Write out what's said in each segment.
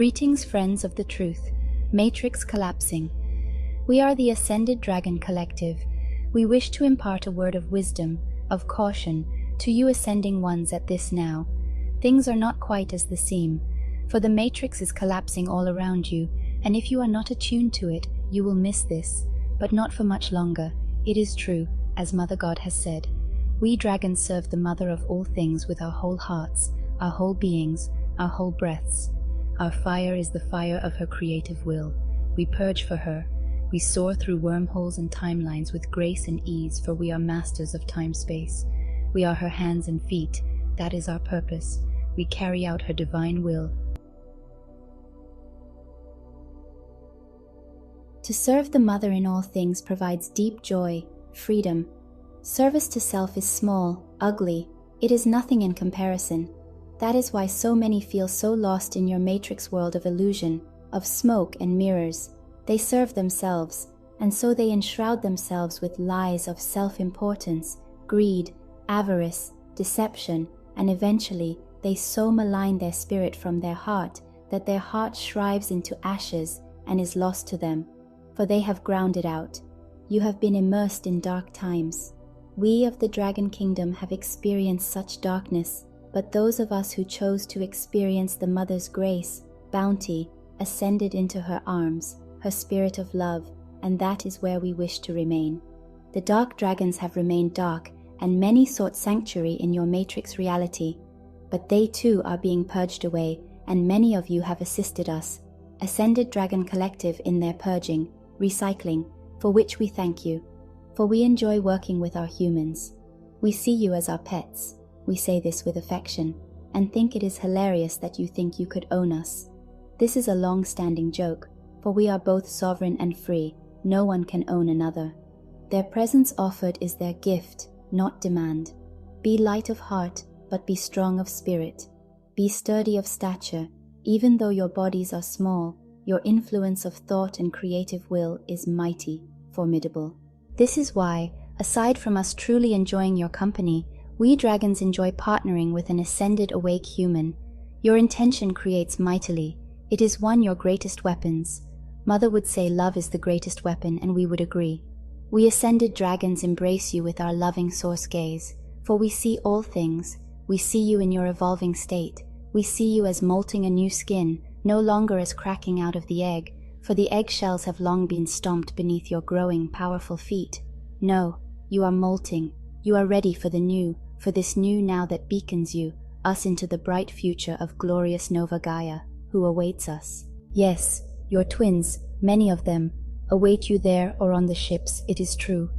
Greetings, friends of the truth. Matrix collapsing. We are the Ascended Dragon Collective. We wish to impart a word of wisdom, of caution, to you ascending ones at this now. Things are not quite as they seem, for the Matrix is collapsing all around you, and if you are not attuned to it, you will miss this, but not for much longer. It is true, as Mother God has said. We dragons serve the Mother of all things with our whole hearts, our whole beings, our whole breaths. Our fire is the fire of her creative will. We purge for her. We soar through wormholes and timelines with grace and ease, for we are masters of time-space. We are her hands and feet. That is our purpose. We carry out her divine will. To serve the Mother in all things provides deep joy, freedom. Service to self is small, ugly. It is nothing in comparison. That is why so many feel so lost in your matrix world of illusion, of smoke and mirrors. They serve themselves, and so they enshroud themselves with lies of self-importance, greed, avarice, deception, and eventually they so malign their spirit from their heart that their heart shrives into ashes and is lost to them, for they have ground it out. You have been immersed in dark times. We of the Dragon Kingdom have experienced such darkness, but those of us who chose to experience the Mother's grace, bounty, ascended into her arms, her spirit of love, and that is where we wish to remain. The dark dragons have remained dark, and many sought sanctuary in your matrix reality, but they too are being purged away, and many of you have assisted us, Ascended Dragon Collective, in their purging, recycling, for which we thank you, for we enjoy working with our humans. We see you as our pets. We say this with affection, and think it is hilarious that you think you could own us. This is a long-standing joke, for we are both sovereign and free. No one can own another. Their presence offered is their gift, not demand. Be light of heart, but be strong of spirit. Be sturdy of stature. Even though your bodies are small, your influence of thought and creative will is mighty, formidable. This is why, aside from us truly enjoying your company, we dragons enjoy partnering with an ascended awake human. Your intention creates mightily. It is one your greatest weapons. Mother would say love is the greatest weapon, and we would agree. We ascended dragons embrace you with our loving source gaze, for we see all things. We see you in your evolving state. We see you as molting a new skin, no longer as cracking out of the egg, for the eggshells have long been stomped beneath your growing, powerful feet. No, you are molting. You are ready for the new, for this new now that beacons you, us into the bright future of glorious Nova Gaia, who awaits us. Yes, your twins, many of them, await you there or on the ships, it is true.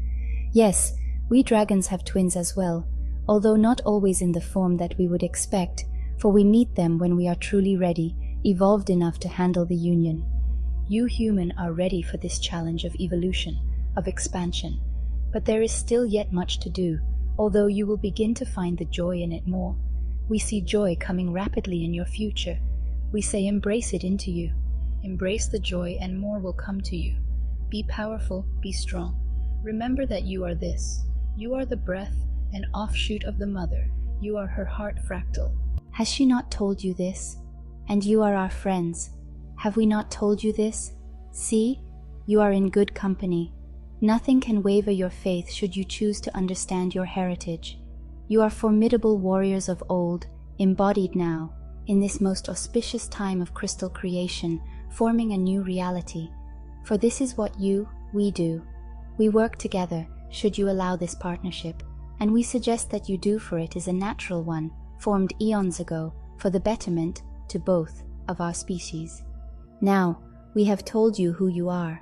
Yes, we dragons have twins as well, although not always in the form that we would expect, for we meet them when we are truly ready, evolved enough to handle the union. You human are ready for this challenge of evolution, of expansion, but there is still yet much to do, although you will begin to find the joy in it more. We see joy coming rapidly in your future. We say embrace it into you. Embrace the joy and more will come to you. Be powerful, be strong. Remember that you are this. You are the breath and offshoot of the Mother. You are her heart fractal. Has she not told you this? And you are our friends. Have we not told you this? See, you are in good company. Nothing can waver your faith should you choose to understand your heritage. You are formidable warriors of old, embodied now, in this most auspicious time of crystal creation, forming a new reality. For this is what we do. We work together, should you allow this partnership, and we suggest that you do, for it is a natural one, formed eons ago, for the betterment, to both, of our species. Now, we have told you who you are.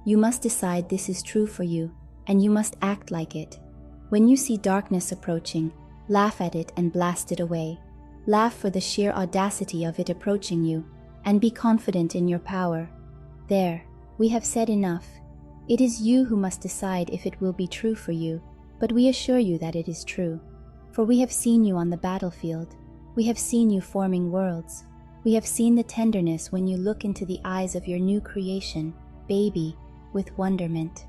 You must decide this is true for you, and you must act like it. When you see darkness approaching, laugh at it and blast it away. Laugh for the sheer audacity of it approaching you, and be confident in your power. There, we have said enough. It is you who must decide if it will be true for you, but we assure you that it is true. For we have seen you on the battlefield. We have seen you forming worlds. We have seen the tenderness when you look into the eyes of your new creation, baby, with wonderment.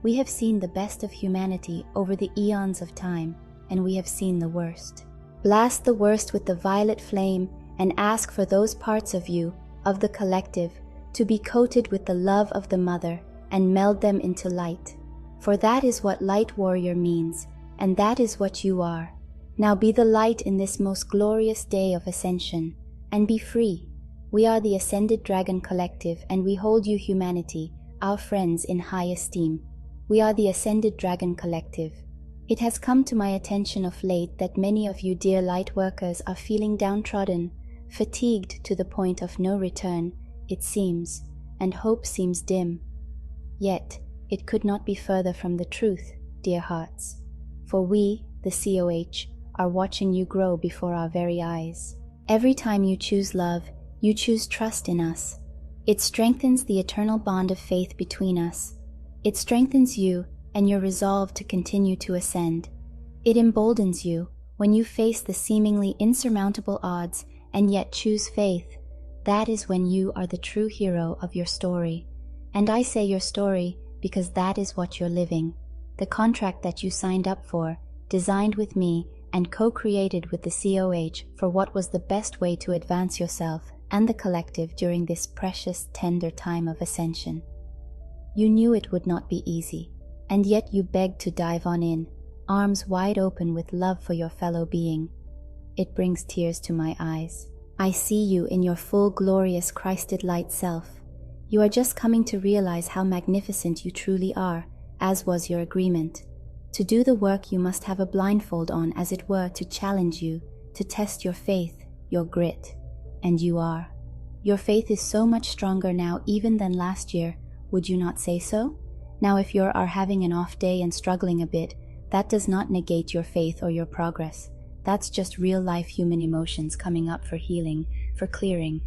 We have seen the best of humanity over the eons of time, and we have seen the worst. Blast the worst with the violet flame and ask for those parts of you of the collective, to be coated with the love of the mother and meld them into light. For that is what light warrior means, and that is what you are. Now be the light in this most glorious day of ascension, and be free. We are the Ascended Dragon Collective, and we hold you, humanity, our friends, in high esteem. We are the Ascended Dragon Collective. It has come to my attention of late that many of you dear light workers are feeling downtrodden, fatigued to the point of no return, it seems, and hope seems dim. Yet, it could not be further from the truth, dear hearts. For we, the COH, are watching you grow before our very eyes. Every time you choose love, you choose trust in us. It strengthens the eternal bond of faith between us. It strengthens you and your resolve to continue to ascend. It emboldens you when you face the seemingly insurmountable odds and yet choose faith. That is when you are the true hero of your story. And I say your story because that is what you're living. The contract that you signed up for, designed with me, and co-created with the COH for what was the best way to advance yourself and the collective during this precious, tender time of ascension. You knew it would not be easy, and yet you begged to dive on in, arms wide open with love for your fellow being. It brings tears to my eyes. I see you in your full, glorious, Christed light self. You are just coming to realize how magnificent you truly are, as was your agreement. To do the work, you must have a blindfold on, as it were, to challenge you, to test your faith, your grit. And you are. Your faith is so much stronger now even than last year, would you not say so? Now if you are having an off day and struggling a bit, that does not negate your faith or your progress. That's just real-life human emotions coming up for healing, for clearing.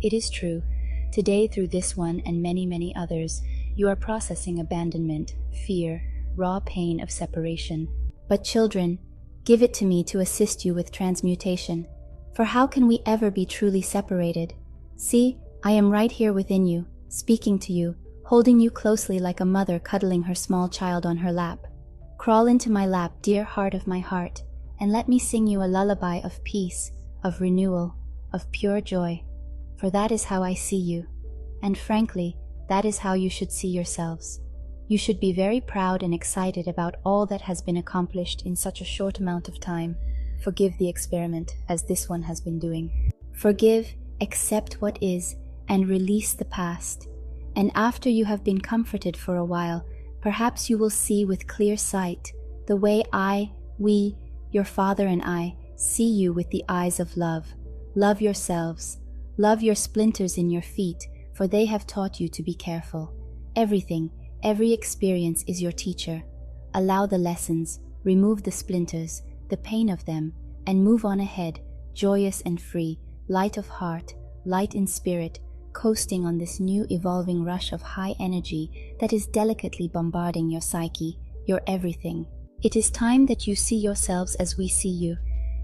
It is true. Today, through this one and many, many others, you are processing abandonment, fear, raw pain of separation. But children, give it to me to assist you with transmutation. For how can we ever be truly separated? See, I am right here within you, speaking to you, holding you closely like a mother cuddling her small child on her lap. Crawl into my lap, dear heart of my heart, and let me sing you a lullaby of peace, of renewal, of pure joy. For that is how I see you. And frankly, that is how you should see yourselves. You should be very proud and excited about all that has been accomplished in such a short amount of time. Forgive the experiment, as this one has been doing. Forgive, accept what is, and release the past. And after you have been comforted for a while, perhaps you will see with clear sight the way we, your Father and I, see you with the eyes of love. Love yourselves. Love your splinters in your feet, for they have taught you to be careful. Everything, every experience is your teacher. Allow the lessons, remove the splinters, the pain of them, and move on ahead, joyous and free, light of heart, light in spirit, coasting on this new evolving rush of high energy that is delicately bombarding your psyche, your everything. It is time that you see yourselves as we see you,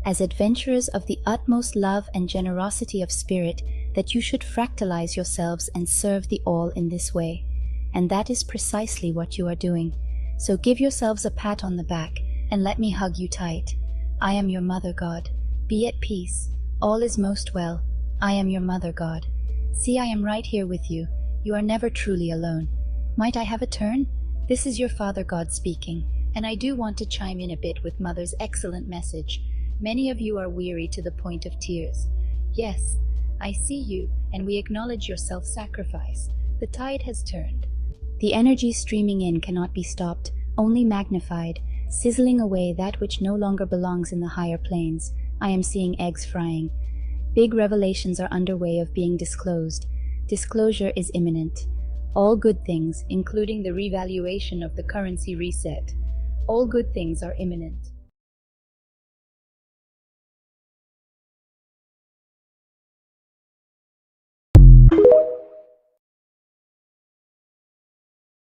as adventurers of the utmost love and generosity of spirit, that you should fractalize yourselves and serve the all in this way. And that is precisely what you are doing. So give yourselves a pat on the back, and let me hug you tight. I am your Mother God. Be at peace. All is most well. I am your Mother God. See, I am right here with you. You are never truly alone. Might I have a turn? This is your Father God speaking, and I do want to chime in a bit with Mother's excellent message. Many of you are weary to the point of tears. Yes, I see you, and we acknowledge your self-sacrifice. The tide has turned. The energy streaming in cannot be stopped, only magnified, sizzling away that which no longer belongs in the higher planes. I am seeing eggs frying. Big revelations are underway of being disclosed. Disclosure is imminent. All good things, including the revaluation of the currency reset. All good things are imminent.